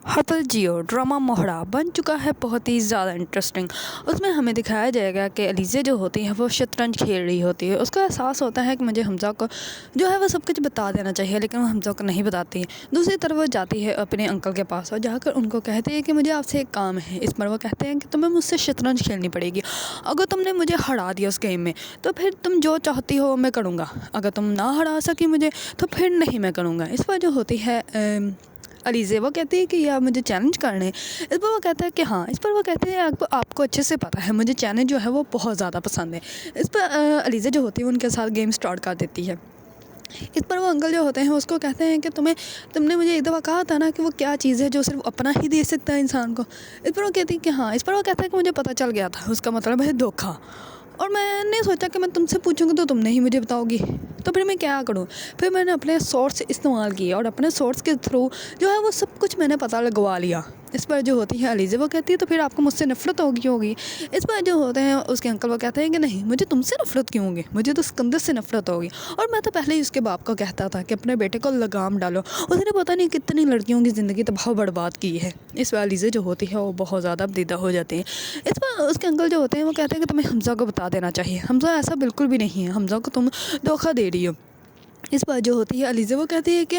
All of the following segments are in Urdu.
ہتل جیو ڈرامہ موہرا بن چکا ہے بہت ہی زیادہ انٹرسٹنگ۔ اس میں ہمیں دکھایا جائے گا کہ علیزہ جو ہوتی ہے وہ شطرنج کھیل رہی ہوتی ہے۔ اس کو احساس ہوتا ہے کہ مجھے حمزہ کو جو ہے وہ سب کچھ بتا دینا چاہیے، لیکن وہ حمزہ کو نہیں بتاتی ہے۔ دوسری طرف وہ جاتی ہے اپنے انکل کے پاس اور جا کر ان کو کہتی ہے کہ مجھے آپ سے ایک کام ہے۔ اس پر وہ کہتے ہیں کہ تمہیں مجھ سے شطرنج کھیلنی پڑے گی۔ اگر تم نے مجھے ہرا دیا اس گیم میں تو پھر تم جو چاہتی ہو میں کروں گا، اگر تم نہ ہرا سکی مجھے تو پھر نہیں میں کروں گا۔ اس پر جو ہوتی ہے علیزہ وہ کہتی ہے کہ یا مجھے چیلنج کرنا ہے۔ اس پر وہ کہتا ہے کہ ہاں۔ اس پر وہ کہتے ہیں آپ کو اچھے سے پتہ ہے مجھے چیلنج جو ہے وہ بہت زیادہ پسند ہے۔ اس پر علیزہ جو ہوتی ہے ان کے ساتھ گیم سٹارٹ کر دیتی ہے۔ اس پر وہ انکل جو ہوتے ہیں اس کو کہتے ہیں کہ تم نے مجھے ایک دفعہ کہا تھا نا کہ وہ کیا چیز ہے جو صرف اپنا ہی دے سکتا ہے انسان کو۔ اس پر وہ کہتی ہے کہ ہاں۔ اس پر وہ کہتا ہے کہ مجھے پتہ چل گیا تھا، اس کا مطلب ہے دھوکہ، اور میں نے سوچا کہ میں تم سے پوچھوں گی تو تم نہیں مجھے بتاؤ گی، تو پھر میں کیا کروں۔ پھر میں نے اپنے سورس استعمال کیے اور اپنے سورس کے تھرو جو ہے وہ سب کچھ میں نے پتہ لگوا لیا۔ اس پر جو ہوتی ہے علیزہ وہ کہتی ہے تو پھر آپ کو مجھ سے نفرت ہوگی۔ اس پر جو ہوتے ہیں اس کے انکل وہ کہتے ہیں کہ نہیں، مجھے تم سے نفرت کیوں ہوگی، مجھے تو سکندر سے نفرت ہوگی، اور میں تو پہلے ہی اس کے باپ کو کہتا تھا کہ اپنے بیٹے کو لگام ڈالو، اس نے پتہ نہیں کتنی لڑکیوں کی زندگی تباہ و برباد کی ہے۔ اس پر علیزہ جو ہوتی ہے وہ بہت زیادہ بدیدہ ہو جاتی ہے۔ اس پر اس کے انکل جو ہوتے ہیں وہ کہتے ہیں کہ تمہیں حمزہ کو بتا دینا چاہیے، حمزہ ایسا بالکل بھی نہیں ہے، حمزہ کو تم دھوکہ دے رہی ہو۔ اس پر جو ہوتی ہے علیزہ وہ کہتی ہے کہ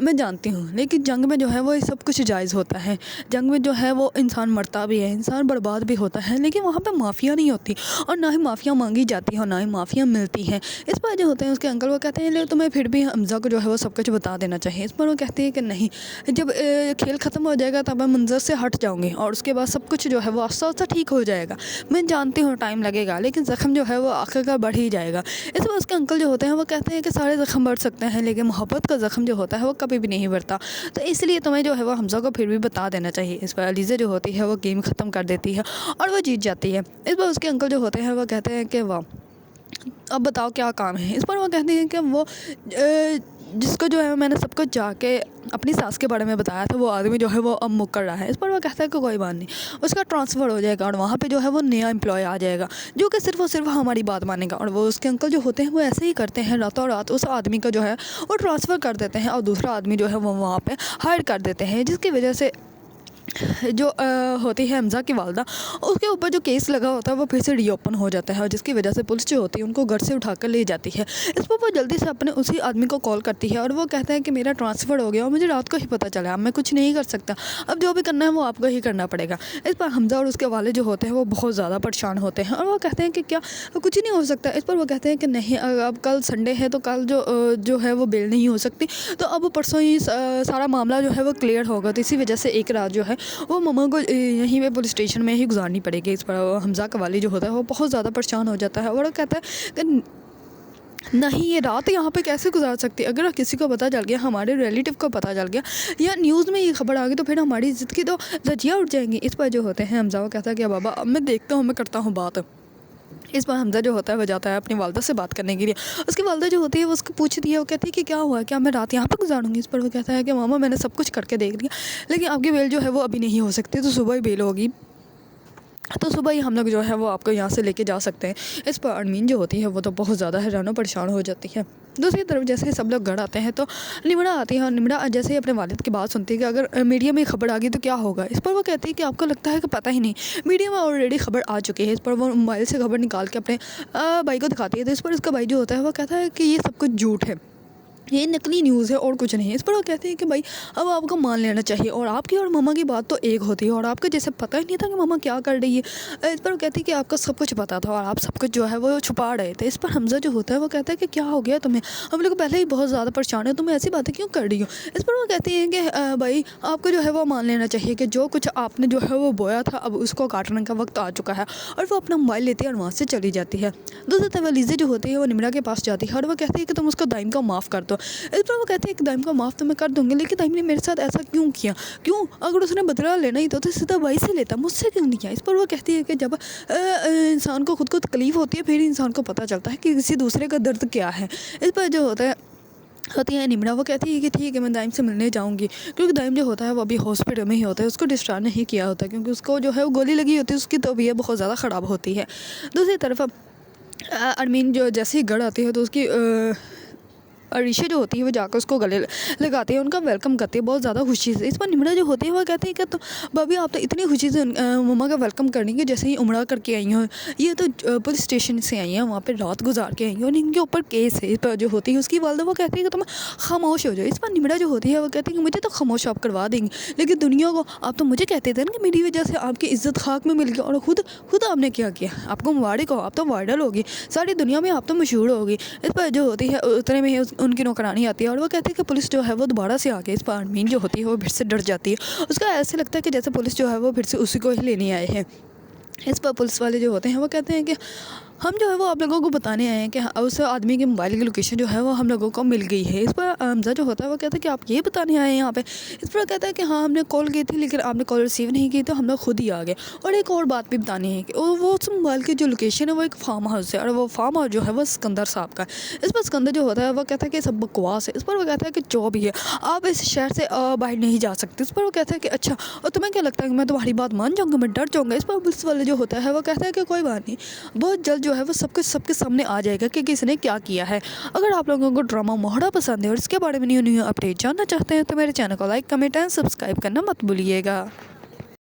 میں جانتی ہوں، لیکن جنگ میں جو ہے وہ سب کچھ جائز ہوتا ہے، جنگ میں جو ہے وہ انسان مرتا بھی ہے، انسان برباد بھی ہوتا ہے، لیکن وہاں پہ معافیا نہیں ہوتی، اور نہ ہی معافیا مانگی جاتی ہے اور نہ ہی معافیا ملتی ہے۔ اس پر جو ہوتے ہیں اس کے انکل وہ کہتے ہیں لیکن تمہیں پھر بھی حمزہ کو جو ہے وہ سب کچھ بتا دینا چاہیے۔ اس پر وہ کہتی ہے کہ نہیں، جب کھیل ختم ہو جائے گا تب میں منظر سے ہٹ جاؤں گی اور اس کے بعد سب کچھ جو ہے وہ آہستہ آہستہ ٹھیک ہو جائے گا۔ میں جانتی ہوں ٹائم لگے گا، لیکن زخم جو ہے وہ آخر کار بڑھ ہی جائے گا۔ اس پر اس کے انکل جو ہوتے ہیں وہ کہتے ہیں کہ سارے زخم بڑھ سکتے ہیں لیکن محبت کا زخم جو ہوتا ہے وہ کبھی بھی نہیں بڑھتا، تو اس لیے تمہیں جو ہے وہ حمزہ کو پھر بھی بتا دینا چاہیے۔ اس پر علیزہ جو ہوتی ہے وہ گیم ختم کر دیتی ہے اور وہ جیت جاتی ہے۔ اس پر اس کے انکل جو ہوتے ہیں وہ کہتے ہیں کہ واہ، اب بتاؤ کیا کام ہے۔ اس پر وہ کہتے ہیں کہ وہ جس کو جو ہے میں نے سب کچھ جا کے اپنی ساس کے بارے میں بتایا تھا وہ آدمی جو ہے وہ اب مکر رہا ہے۔ اس پر وہ کہتا ہے کہ کوئی بات نہیں، اس کا ٹرانسفر ہو جائے گا اور وہاں پہ جو ہے وہ نیا امپلائی آ جائے گا جو کہ صرف اور صرف ہماری بات مانے گا، اور وہ اس کے انکل جو ہوتے ہیں وہ ایسے ہی کرتے ہیں، راتوں رات اس آدمی کا جو ہے وہ ٹرانسفر کر دیتے ہیں اور دوسرا آدمی جو ہے وہ وہاں پہ ہائر کر دیتے ہیں، جس کی وجہ سے جو ہوتی ہے حمزہ کی والدہ، اس کے اوپر جو کیس لگا ہوتا ہے وہ پھر سے ری اوپن ہو جاتا ہے، اور جس کی وجہ سے پولیس جو ہوتی ہے ان کو گھر سے اٹھا کر لے جاتی ہے۔ اس پر وہ جلدی سے اپنے اسی آدمی کو کال کرتی ہے اور وہ کہتا ہے کہ میرا ٹرانسفر ہو گیا اور مجھے رات کو ہی پتہ چلا، اب میں کچھ نہیں کر سکتا، اب جو بھی کرنا ہے وہ آپ کو ہی کرنا پڑے گا۔ اس پر حمزہ اور اس کے والد جو ہوتے ہیں وہ بہت زیادہ پریشان ہوتے ہیں اور وہ کہتے ہیں کہ کیا کچھ نہیں ہو سکتا۔ اس پر وہ کہتے ہیں کہ نہیں، اب کل سنڈے ہے تو کل جو ہے وہ بیل نہیں ہو سکتی، تو اب پرسوں ہی سارا معاملہ جو ہے وہ کلیئر ہوگا، تو اسی وجہ سے ایک رات جو ہے وہ ماما کو یہیں پہ پولیس اسٹیشن میں ہی گزارنی پڑے گی۔ اس پر حمزہ کا والد جو ہوتا ہے وہ بہت زیادہ پریشان ہو جاتا ہے اور وہ کہتا ہے کہ نہیں، یہ رات یہاں پہ کیسے گزار سکتی، اگر کسی کو پتہ چل گیا، ہمارے ریلیٹیو کو پتہ چل گیا یا نیوز میں یہ خبر آ گئی تو پھر ہماری عزت کی تو دھجیاں اٹھ جائیں گی۔ اس پر جو ہوتے ہیں حمزہ وہ کہتا ہے کہ بابا اب میں دیکھتا ہوں، میں کرتا ہوں بات۔ اس پر حمزہ جو ہوتا ہے وہ جاتا ہے اپنی والدہ سے بات کرنے کے لیے۔ اس کی والدہ جو ہوتی ہے وہ اس کو پوچھتی ہے، وہ کہتی ہے کہ کیا ہوا، کیا میں رات یہاں پہ گزاروں گی۔ اس پر وہ کہتا ہے کہ ماما میں نے سب کچھ کر کے دیکھ لیا، لیکن آپ کی بیل جو ہے وہ ابھی نہیں ہو سکتی، تو صبح ہی بیل ہوگی، تو صبح ہی ہم لوگ جو ہے وہ آپ کو یہاں سے لے کے جا سکتے ہیں۔ اس پر ارمین جو ہوتی ہے وہ تو بہت زیادہ حیران و پریشان ہو جاتی ہے۔ دوسری طرف جیسے ہی سب لوگ گھر آتے ہیں تو نمرا آتی ہے، اور نمرا جیسے ہی اپنے والد کی بات سنتی ہے کہ اگر میڈیا میں خبر آ گئی تو کیا ہوگا۔ اس پر وہ کہتی ہے کہ آپ کو لگتا ہے کہ پتہ ہی نہیں، میڈیا میں آلریڈی خبر آ چکی ہے۔ اس پر وہ موبائل سے خبر نکال کے اپنے بھائی کو دکھاتی ہے، تو اس پر اس کا بھائی جو ہوتا ہے وہ کہتا ہے کہ یہ سب کچھ جھوٹ ہے، یہ نقلی نیوز ہے اور کچھ نہیں ہے۔ اس پر وہ کہتے ہیں کہ بھائی اب آپ کو مان لینا چاہیے، اور آپ کی اور ماما کی بات تو ایک ہوتی ہے، اور آپ کو جیسے پتہ ہی نہیں تھا کہ ماما کیا کر رہی ہے۔ اس پر وہ کہتی ہے کہ آپ کو سب کچھ پتہ تھا اور آپ سب کچھ جو ہے وہ چھپا رہے تھے۔ اس پر حمزہ جو ہوتا ہے وہ کہتا ہے کہ کیا ہو گیا تمہیں، ہم لوگ پہلے ہی بہت زیادہ پریشان ہیں، تمہیں ایسی باتیں کیوں کر رہی ہو۔ اس پر وہ کہتی ہے کہ بھائی آپ کو جو ہے وہ مان لینا چاہیے کہ جو کچھ آپ نے جو ہے وہ بویا تھا اب اس کو کاٹنے کا وقت آ چکا ہے، اور وہ اپنا موبائل لیتی ہے اور وہاں سے چلی جاتی ہے۔ دوسری طرف علیزہ جو ہوتی ہے وہ نمرا کے پاس جاتی ہے اور وہ کہتی ہے کہ تم اس کو دائم کو معاف کر دو۔ اس پر وہ کہتی ہے کہ دائم کو معاف تو میں کر دوں گی، لیکن دائم نے میرے ساتھ ایسا کیوں کیا، کیوں، اگر اس نے بدلہ لینا ہی تو سیدھا بھائی سے لیتا، مجھ سے کیوں نہیں کیا۔ اس پر وہ کہتی ہے کہ جب انسان کو خود کو تکلیف ہوتی ہے پھر انسان کو پتہ چلتا ہے کہ کسی دوسرے کا درد کیا ہے۔ اس پر جو ہوتی ہے نمرا وہ کہتی ہے کہ ٹھیک ہے میں دائم سے ملنے جاؤں گی، کیونکہ دائم جو ہوتا ہے وہ ابھی ہاسپٹل میں ہی ہوتا ہے، اس کو ڈسچارج نہیں کیا ہوتا کیونکہ اس کو جو ہے وہ گولی لگی ہوتی ہے، اس کی طبیعت بہت زیادہ خراب ہوتی ہے۔ دوسری طرف ارمین جو جیسے ہی گھر آتی ہے تو اس کی عریشہ جو ہوتی ہے وہ جا کر اس کو گلے لگاتے ہیں، ان کا ویلکم کرتے ہیں بہت زیادہ خوشی سے۔ اس پر نمرہ جو ہوتی ہے وہ کہتے ہیں کہ تو بھابھی آپ تو اتنی خوشی سے مما کا ویلکم کریں گے جیسے ہی عمرہ کر کے آئی ہوں، یہ تو پولیس اسٹیشن سے آئی ہیں، وہاں پہ رات گزار کے آئی ہیں اور ان کے اوپر کیس ہے۔ اس پر جو ہوتی ہے اس کی والدہ وہ کہتی ہے کہ تم خاموش ہو جاؤ۔ اس پر نمرہ جو ہوتی ہے وہ کہتی ہے کہ مجھے تو خاموش آپ کروا دیں گے، لیکن دنیا کو آپ تو مجھے کہتے تھے نا کہ میری وجہ سے آپ کی عزت خاک میں مل گئی، اور خود آپ نے کیا کیا، آپ کو مبارک ہو، آپ تو وائرل ہوگی ساری دنیا میں، آپ تو مشہور ہوگی۔ اس پر جو ہوتی ہے اتنے میں ہی ان کی نوکرانی آتی ہے اور وہ کہتے ہیں کہ پولیس جو ہے وہ دوبارہ سے آ گئی۔ اس پر آرمین جو ہوتی ہے وہ پھر سے ڈر جاتی ہے، اس کا ایسے لگتا ہے کہ جیسے پولیس جو ہے وہ پھر سے اسی کو ہی لینے آئے ہیں۔ اس پر پولیس والے جو ہوتے ہیں وہ کہتے ہیں کہ ہم جو ہے وہ آپ لوگوں کو بتانے آئے ہیں کہ اس آدمی کے موبائل کی لوکیشن جو ہے وہ ہم لوگوں کو مل گئی ہے۔ اس پر حمزہ جو ہوتا ہے وہ کہتا ہے کہ آپ یہ بتانے آئے ہیں یہاں پہ۔ اس پر کہتا ہے کہ ہاں ہم نے کال کی تھی لیکن آپ نے کال ریسیو نہیں کی تو ہم لوگ خود ہی آ گئے۔ اور ایک اور بات بھی بتانی ہے کہ وہ اس موبائل کی جو لوکیشن ہے وہ ایک فارم ہاؤس ہے، اور وہ فارم ہاؤس جو ہے وہ سکندر صاحب کا ہے۔ اس پر سکندر جو ہوتا ہے وہ کہتا ہے کہ سب بکواس ہے۔ اس پر وہ کہتا ہے کہ جو بھی ہے آپ اس شہر سے باہر نہیں جا سکتے۔ اس پر وہ کہتا ہے کہ اچھا، اور تمہیں کیا لگتا ہے کہ میں تمہاری بات مان جاؤں گا، میں ڈر جاؤں گا؟ اس پر پولیس والے جو ہوتا ہے وہ کہتا ہے کہ کوئی بات نہیں، بہت جلد جو ہے وہ سب کے سامنے آ جائے گا کہ کس نے کیا کیا ہے۔ اگر آپ لوگوں کو ڈرامہ موہڑا پسند ہے اور اس کے بارے میں نیو اپڈیٹ جاننا چاہتے ہیں تو میرے چینل کو لائک، کمنٹ اینڈ سبسکرائب کرنا مت بھولیے گا۔